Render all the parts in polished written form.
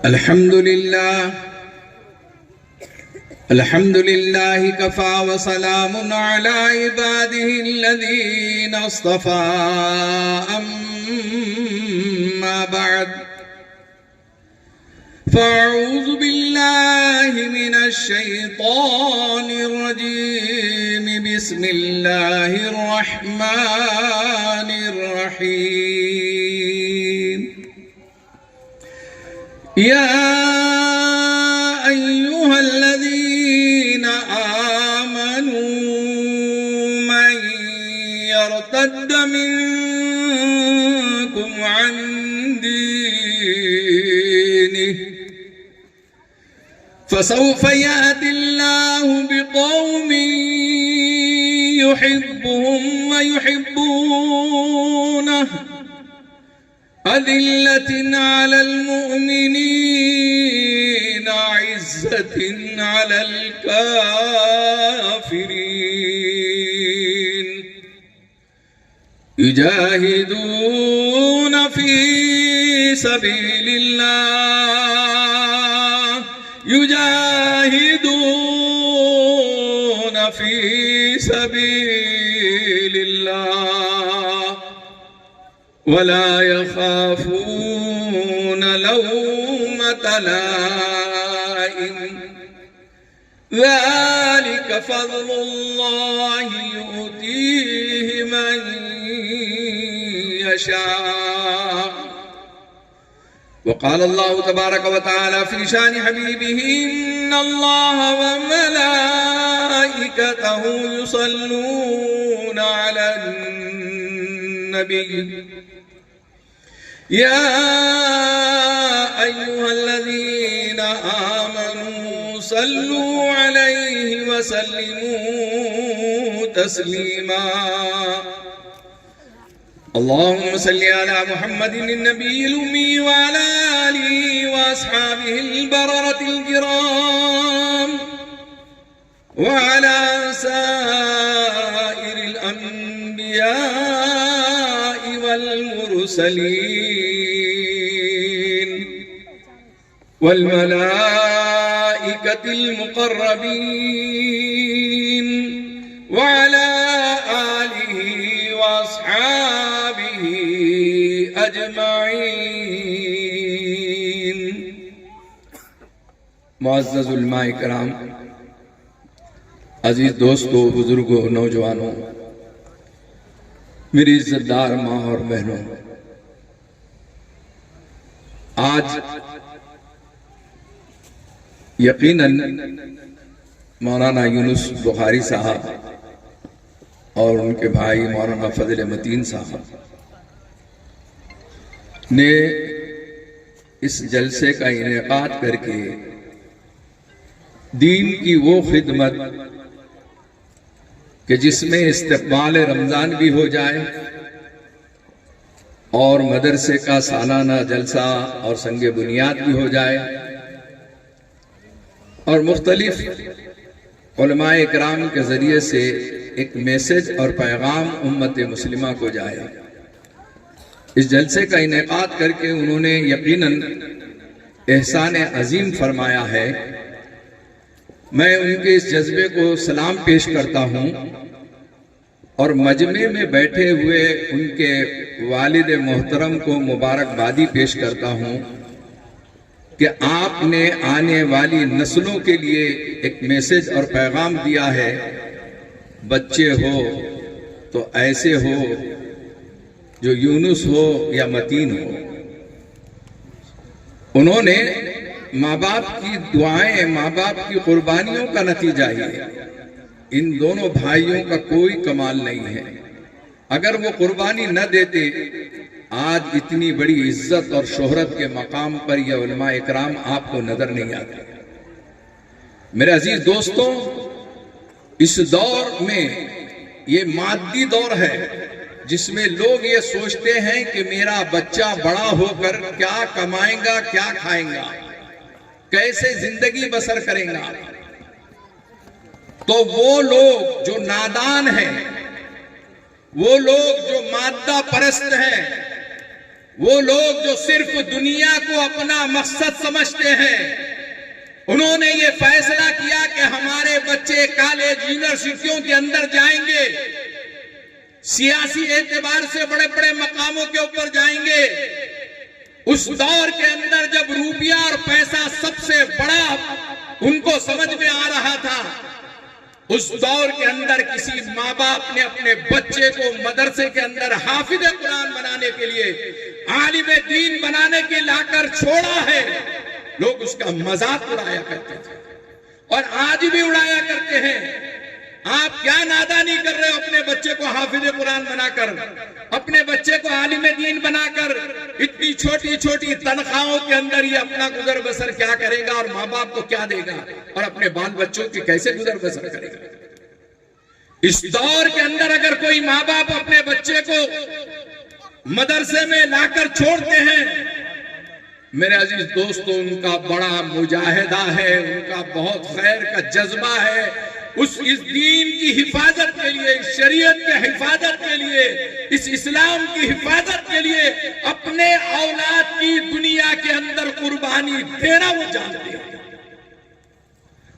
الحمد لله كفى وسلام على عباده الذين اصطفى أما بعد فأعوذ بالله من الشيطان الرجيم بسم الله الرحمن الرحيم يا أيها الذين آمنوا من يرتد منكم عن دينه فسوف يأتي الله بقوم يحبهم ويحبونه أذلة على المؤمنين عزة على الكافرين يجاهدون في سبيل الله يجاهدون في سبيل الله ولا يخافون لومة لائم ذلك فضل الله يؤتيه من يشاء وقال الله تبارك وتعالى في شان حبيبه إن الله وملائكته يصلون على النبي يا أيها الذين آمنوا صلوا عليه وسلموا تسليما اللهم صل على محمد النبي الأمي وعلى آله وأصحابه البررة الكرام وعلى سائر الأنبياء والمرسلين والملائكة المقربين وعلى آله وأصحابه أجمعين معزز علماء کرام، عزیز دوستو، بزرگوں، نوجوانوں، میری عزتدار ماں اور بہنوں، آج یقیناً مولانا یونس بخاری صاحب اور ان کے بھائی مولانا فضل متین صاحب نے اس جلسے کا انعقاد کر کے دین کی وہ خدمت کہ جس میں استقبال رمضان بھی ہو جائے اور مدرسے کا سالانہ جلسہ اور سنگ بنیاد بھی ہو جائے اور مختلف علماء اکرام کے ذریعے سے ایک میسج اور پیغام امت مسلمہ کو جائے۔ اس جلسے کا انعقاد کر کے انہوں نے یقیناً احسان عظیم فرمایا ہے۔ میں ان کے اس جذبے کو سلام پیش کرتا ہوں اور مجمع میں بیٹھے ہوئے ان کے والد محترم کو مبارکبادی پیش کرتا ہوں کہ آپ نے آنے والی نسلوں کے لیے ایک میسج اور پیغام دیا ہے، بچے ہو تو ایسے ہو جو یونس ہو یا متین ہو۔ انہوں نے ماں باپ کی دعائیں، ماں باپ کی قربانیوں کا نتیجہ ہے۔ ان دونوں بھائیوں کا کوئی کمال نہیں ہے۔ اگر وہ قربانی نہ دیتے آج اتنی بڑی عزت اور شہرت کے مقام پر یہ علماء اکرام آپ کو نظر نہیں آتے۔ میرے عزیز دوستوں، اس دور میں یہ مادی دور ہے جس میں لوگ یہ سوچتے ہیں کہ میرا بچہ بڑا ہو کر کیا کمائیں گا، کیا کھائیں گا، کیسے زندگی بسر کریں گا۔ تو وہ لوگ جو نادان ہیں، وہ لوگ جو مادہ پرست ہیں، وہ لوگ جو صرف دنیا کو اپنا مقصد سمجھتے ہیں، انہوں نے یہ فیصلہ کیا کہ ہمارے بچے کالج یونیورسٹیوں کے اندر جائیں گے، سیاسی اعتبار سے بڑے بڑے مقاموں کے اوپر جائیں گے۔ اس دور کے اندر جب روپیہ اور پیسہ سب سے بڑا ان کو سمجھ میں آ رہا تھا، اس دور کے اندر کسی ماں باپ نے اپنے بچے کو مدرسے کے اندر حافظ قرآن بنانے کے لیے، عالم دین بنانے کے لا کر چھوڑا ہے۔ لوگ اس کا مذاق اڑایا کرتے تھے اور آج بھی اڑایا کرتے ہیں۔ آپ کیا نادانی کر رہے ہو اپنے بچے کو حافظ قرآن بنا کر، اپنے بچے کو عالم دین بنا کر؟ اتنی چھوٹی چھوٹی تنخواہوں کے اندر یہ اپنا گزر بسر کیا کرے گا اور ماں باپ کو کیا دے گا اور اپنے بال بچوں کی کیسے گزر بسر کرے گا؟ اس دور کے اندر اگر کوئی ماں باپ اپنے بچے کو مدرسے میں لا کر چھوڑتے ہیں، میرے عزیز دوستو، ان کا بڑا مجاہدہ ہے، ان کا بہت خیر کا جذبہ ہے۔ اس دین کی حفاظت کے لیے، اس شریعت کے حفاظت کے لیے، اس اسلام کی حفاظت کے لیے اپنے اولاد کی دنیا کے اندر قربانی دینا وہ جانتے ہیں،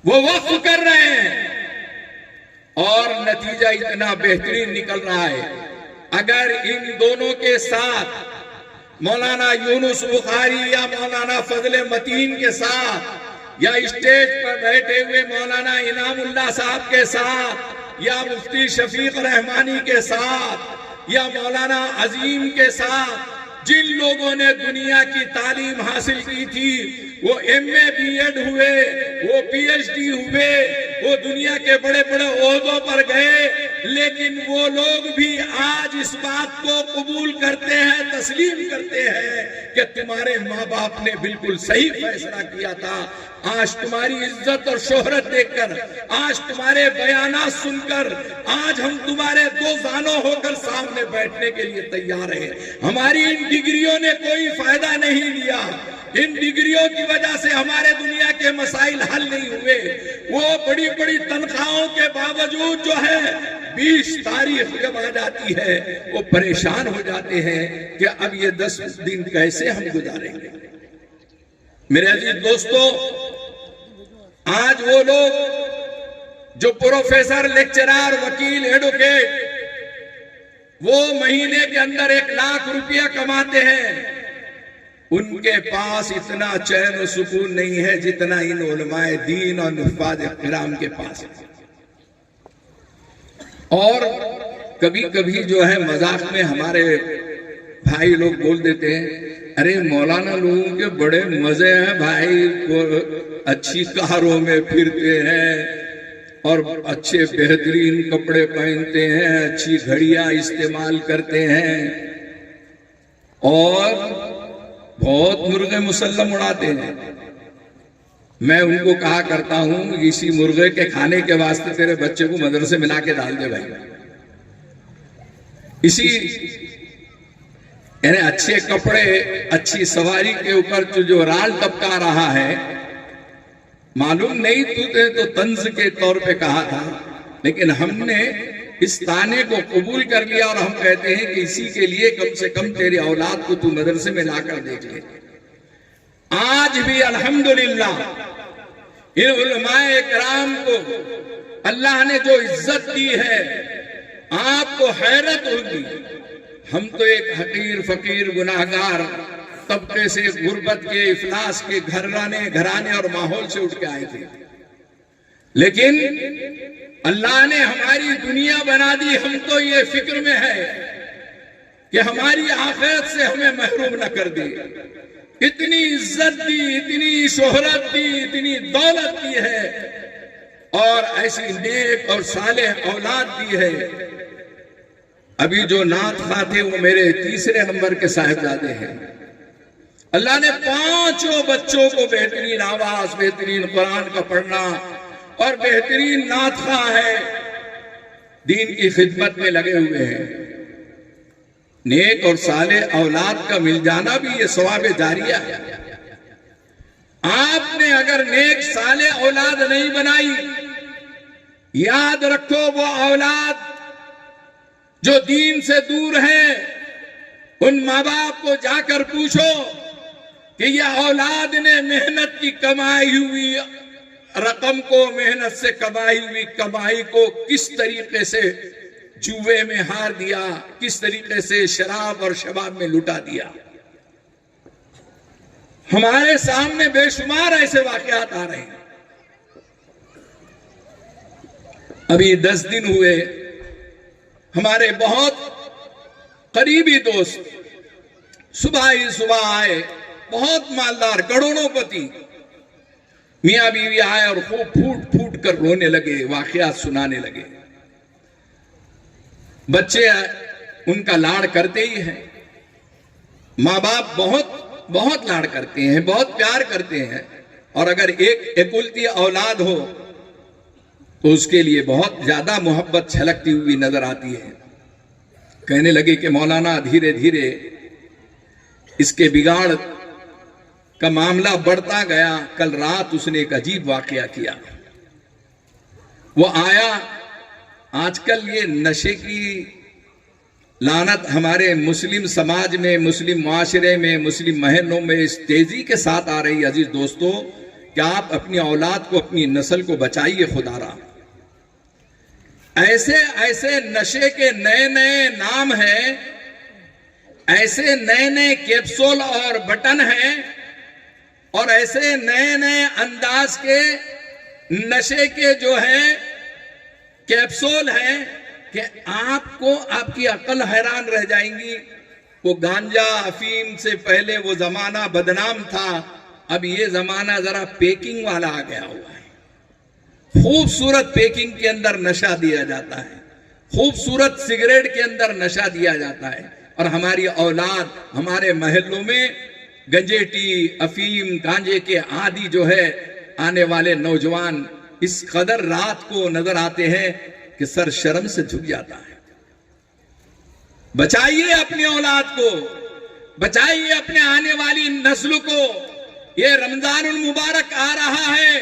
وہ وقف کر رہے ہیں، اور نتیجہ اتنا بہترین نکل رہا ہے۔ اگر ان دونوں کے ساتھ مولانا یونس بخاری یا مولانا فضل متین کے ساتھ، یا اسٹیج پر بیٹھے ہوئے مولانا انعام اللہ صاحب کے ساتھ، یا مفتی شفیق رحمانی کے ساتھ، یا مولانا عظیم کے ساتھ، جن لوگوں نے دنیا کی تعلیم حاصل کی تھی، وہ ایم اے بی ایڈ ہوئے، وہ پی ایچ ڈی ہوئے، وہ دنیا کے بڑے بڑے عہدوں پر گئے، لیکن وہ لوگ بھی آج اس بات کو قبول کرتے ہیں، تسلیم کرتے ہیں کہ تمہارے ماں باپ نے بالکل صحیح فیصلہ کیا تھا۔ آج تمہاری عزت اور شہرت دیکھ کر، آج تمہارے بیانات سن کر، آج ہم تمہارے دو زانوں ہو کر سامنے بیٹھنے کے لیے تیار ہیں۔ ہماری ان ڈگریوں نے کوئی فائدہ نہیں لیا، ان ڈگریوں کی وجہ سے ہمارے دنیا کے مسائل حل نہیں ہوئے۔ وہ بڑی بڑی تنخواہوں کے باوجود جو ہے 20 تاریخ جب آ جاتی ہے وہ پریشان ہو جاتے ہیں کہ اب یہ 10 دن کیسے ہم گزاریں گے۔ میرے عزیز دوستو، آج وہ لوگ جو پروفیسر، لیکچرار، وکیل، ایڈوکیٹ، وہ مہینے کے اندر 1 لاکھ روپیہ کماتے ہیں، ان کے پاس اتنا چین و سکون نہیں ہے جتنا ان علماء دین اور نفاذ کرام کے پاس ہے۔ اور کبھی کبھی جو ہے مذاق میں ہمارے بھائی لوگ بول دیتے ہیں، ارے مولانا لوگوں کے بڑے مزے ہیں بھائی، اچھی کاروں میں پھرتے ہیں اور اچھے بہترین کپڑے پہنتے ہیں، اچھی گھڑیاں استعمال کرتے ہیں اور بہت مرغے مسلم اڑاتے ہیں۔ میں ان کو کہا کرتا ہوں، اسی مرغے کے کھانے کے واسطے تیرے بچے کو مدرسے میں لا کے ڈال دے بھائی۔ اسی یعنی اچھے کپڑے، اچھی سواری کے اوپر جو رال ٹپکا رہا ہے، معلوم نہیں تو طنز کے طور پہ کہا تھا، لیکن ہم نے اس تانے کو قبول کر لیا اور ہم کہتے ہیں کہ اسی کے لیے کم سے کم تیری اولاد کو تو مدرسے میں لا کر دیکھ لے۔ آج بھی الحمدللہ ان علماء اکرام کو اللہ نے جو عزت دی ہے، آپ کو حیرت ہوگی۔ ہم تو ایک حقیر فقیر گناہگار طبقے سے، غربت کے، افلاس کے گھرانے اور ماحول سے اٹھ کے آئے تھے، لیکن اللہ نے ہماری دنیا بنا دی۔ ہم تو یہ فکر میں ہے کہ ہماری آخرت سے ہمیں محروم نہ کر دی۔ اتنی عزت دی، اتنی شہرت دی، اتنی دولت دی ہے اور ایسی نیک اور صالح اولاد دی ہے۔ ابھی جو نعت خواہ تھے وہ میرے تیسرے نمبر کے صاحبزادے ہیں۔ اللہ نے 5 بچوں کو بہترین آواز، بہترین قرآن کا پڑھنا اور بہترین نعت خواہ ہے، دین کی خدمت میں لگے ہوئے ہیں۔ نیک اور صالح اولاد کا مل جانا بھی یہ ثواب جاریہ ہے۔ آپ نے اگر نیک صالح اولاد نہیں بنائی، یاد رکھو وہ اولاد جو دین سے دور ہے، ان ماں باپ کو جا کر پوچھو کہ یہ اولاد نے محنت کی کمائی ہوئی رقم کو، محنت سے کمائی ہوئی کمائی کو کس طریقے سے جوے میں ہار دیا، کس طریقے سے شراب اور شباب میں لٹا دیا۔ ہمارے سامنے بے شمار ایسے واقعات آ رہے ہیں۔ ابھی 10 دن ہوئے، ہمارے بہت قریبی دوست صبح ہی صبح آئے، بہت مالدار، کروڑوں پتی، میاں بیوی آئے اور خوب پھوٹ پھوٹ کر رونے لگے، واقعات سنانے لگے۔ بچے ان کا لاڑ کرتے ہی ہیں، ماں باپ بہت لاڑ کرتے ہیں، بہت پیار کرتے ہیں، اور اگر ایک اکلوتی اولاد ہو تو اس کے لیے بہت زیادہ محبت چھلکتی ہوئی نظر آتی ہے۔ کہنے لگے کہ مولانا دھیرے دھیرے اس کے بگاڑ کا معاملہ بڑھتا گیا۔ کل رات اس نے ایک عجیب واقعہ کیا۔ وہ آیا، آج کل یہ نشے کی لعنت ہمارے مسلم سماج میں، مسلم معاشرے میں، مسلم محلوں میں اس تیزی کے ساتھ آ رہی ہے۔ عزیز دوستو، کہ آپ اپنی اولاد کو، اپنی نسل کو بچائیے خدا را۔ ایسے نشے کے نئے نئے نام ہیں، ایسے نئے نئے کیپسول اور بٹن ہیں، اور ایسے نئے نئے انداز کے نشے کے جو ہیں کیپسول ہیں کہ آپ کی عقل حیران رہ جائیں گی۔ وہ گانجا افیم سے پہلے وہ زمانہ بدنام تھا، اب یہ زمانہ ذرا پیکنگ والا آ گیا ہوا ہے۔ خوبصورت پیکنگ کے اندر نشہ دیا جاتا ہے، خوبصورت سگریٹ کے اندر نشہ دیا جاتا ہے، اور ہماری اولاد ہمارے محلوں میں گنجیٹی، افیم، گانجے کے عادی جو ہے آنے والے نوجوان اس قدر رات کو نظر آتے ہیں کہ سر شرم سے جھک جاتا ہے۔ بچائیے اپنی اولاد کو، بچائیے اپنے آنے والی نسل کو۔ یہ رمضان المبارک آ رہا ہے،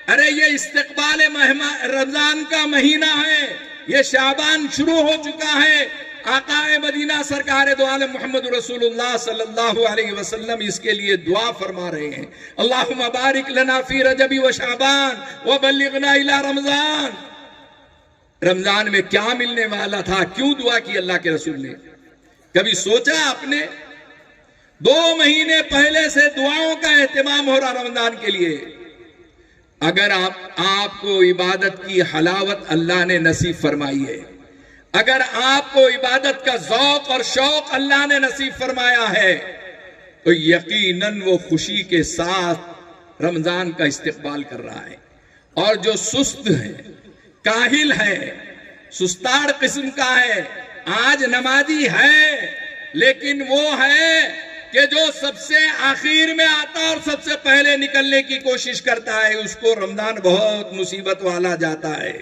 ارے یہ استقبال رمضان کا مہینہ ہے، یہ شعبان شروع ہو چکا ہے۔ آقا مدینہ سرکار دو عالم محمد رسول اللہ صلی اللہ علیہ وسلم اس کے لیے دعا فرما رہے ہیں، اللہم بارک لنا فی رجب و شعبان وبلغنا الی رمضان۔ رمضان میں کیا ملنے والا تھا، کیوں دعا کی اللہ کے رسول نے؟ کبھی سوچا آپ نے؟ 2 مہینے پہلے سے دعاؤں کا اہتمام ہو رہا رمضان کے لیے۔ اگر آپ کو عبادت کی حلاوت اللہ نے نصیب فرمائی ہے، اگر آپ کو عبادت کا ذوق اور شوق اللہ نے نصیب فرمایا ہے، تو یقیناً وہ خوشی کے ساتھ رمضان کا استقبال کر رہا ہے۔ اور جو سست ہے، کاہل ہے، سستار قسم کا ہے، آج نمازی ہے لیکن وہ ہے کہ جو سب سے آخر میں آتا اور سب سے پہلے نکلنے کی کوشش کرتا ہے، اس کو رمضان بہت مصیبت والا جاتا ہے۔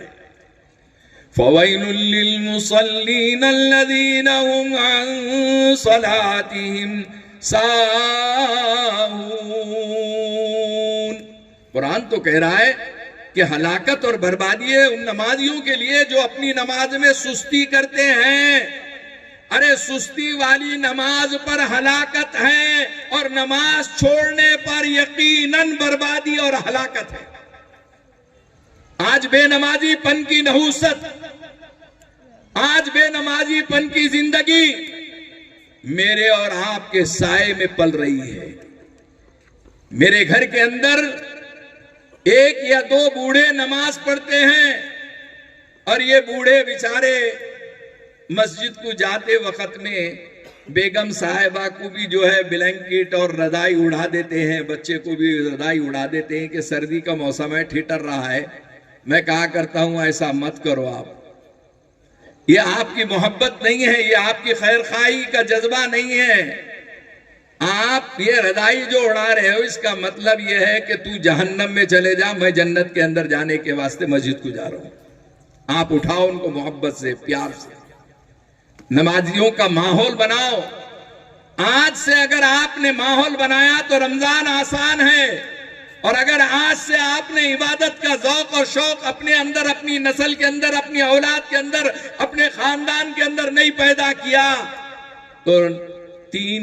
فَوَيْلٌ لِّلْمُصَلِّينَ الَّذِينَ هُمْ عَن صَلَاتِهِمْ سَاهُونَ۔ قرآن تو کہہ رہا ہے کہ ہلاکت اور بربادی ہے ان نمازیوں کے لیے جو اپنی نماز میں سستی کرتے ہیں۔ ارے سستی والی نماز پر ہلاکت ہے، اور نماز چھوڑنے پر یقیناً بربادی اور ہلاکت ہے۔ آج بے نمازی پن کی نحوست، آج بے نمازی پن کی زندگی میرے اور آپ کے سائے میں پل رہی ہے۔ میرے گھر کے اندر 1 یا 2 بوڑھے نماز پڑھتے ہیں، اور یہ بوڑھے بیچارے مسجد کو جاتے وقت میں بیگم صاحبہ کو بھی جو ہے بلینکٹ اور رضائی اڑا دیتے ہیں، بچے کو بھی رضائی اڑا دیتے ہیں کہ سردی کا موسم ہے، ٹھٹر رہا ہے۔ میں کہا کرتا ہوں ایسا مت کرو آپ، یہ آپ کی محبت نہیں ہے، یہ آپ کی خیر خواہی کا جذبہ نہیں ہے۔ آپ یہ رضائی جو اڑا رہے ہو، اس کا مطلب یہ ہے کہ تو جہنم میں چلے جا، میں جنت کے اندر جانے کے واسطے مسجد کو جا رہا ہوں۔ آپ اٹھاؤ ان کو محبت سے، پیار سے، نمازیوں کا ماحول بناؤ۔ آج سے اگر آپ نے ماحول بنایا تو رمضان آسان ہے، اور اگر آج سے آپ نے عبادت کا ذوق اور شوق اپنے اندر، اپنی نسل کے اندر، اپنی اولاد کے اندر، اپنے خاندان کے اندر نہیں پیدا کیا تو 3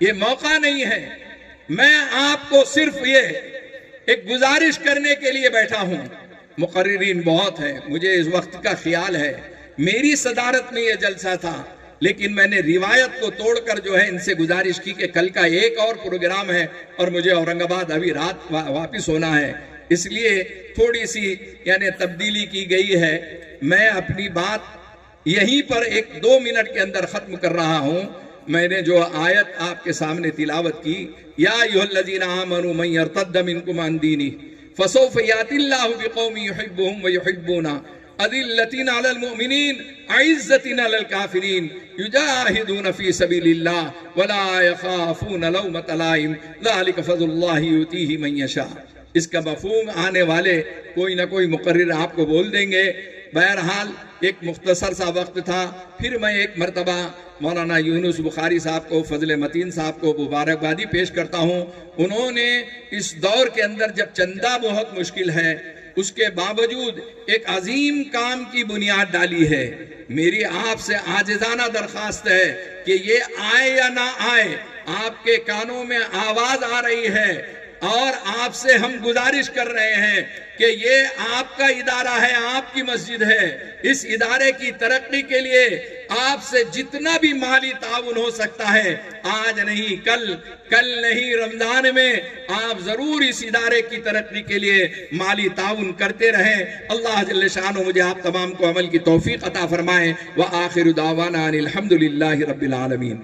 یہ موقع نہیں ہے. میں آپ کو صرف یہ ایک گزارش کرنے کے لیے بیٹھا ہوں. مقررین بہت ہیں، مجھے اس وقت کا خیال ہے میری صدارت میں یہ جلسہ تھا، لیکن میں نے روایت کو توڑ کر جو ہے ان سے گزارش کی کہ کل کا ایک اور پروگرام ہے اور مجھے اورنگ آباد ابھی رات واپس ہونا ہے، اس لیے تھوڑی سی یعنی تبدیلی کی گئی ہے. میں اپنی بات یہیں پر 1-2 منٹ کے اندر ختم کر رہا ہوں. میں نے جو آیت آپ کے سامنے تلاوت کی، یا ایھا الذین آمنوا من یرتد منکم عن دینہ فسوف یأتی اللہ بقوم یحبهم ویحبونہ اذلۃ علی المؤمنین اعزۃ علی الکافرین یجاہدون فی سبیل اللہ ولا یخافون لومۃ لائم ذلک فضل اللہ یؤتیہ من یشاء. اس کا مفہوم آنے والے کوئی نہ کوئی مقرر آپ کو بول دیں گے. بہرحال ایک مختصر سا وقت تھا. پھر میں ایک مرتبہ مولانا یونس بخاری صاحب کو، فضل متین صاحب کو مبارکبادی پیش کرتا ہوں. انہوں نے اس دور کے اندر جب چندہ بہت مشکل ہے، اس کے باوجود ایک عظیم کام کی بنیاد ڈالی ہے. میری آپ سے عاجزانہ درخواست ہے کہ یہ آئے یا نہ آئے، آپ کے کانوں میں آواز آ رہی ہے اور آپ سے ہم گزارش کر رہے ہیں کہ یہ آپ کا ادارہ ہے، آپ کی مسجد ہے. اس ادارے کی ترقی کے لیے آپ سے جتنا بھی مالی تعاون ہو سکتا ہے، آج نہیں کل نہیں رمضان میں آپ ضرور اس ادارے کی ترقی کے لیے مالی تعاون کرتے رہیں. اللہ جل شانہ مجھے آپ تمام کو عمل کی توفیق عطا فرمائے. وآخر دعوانا ان الحمد للہ رب العالمین.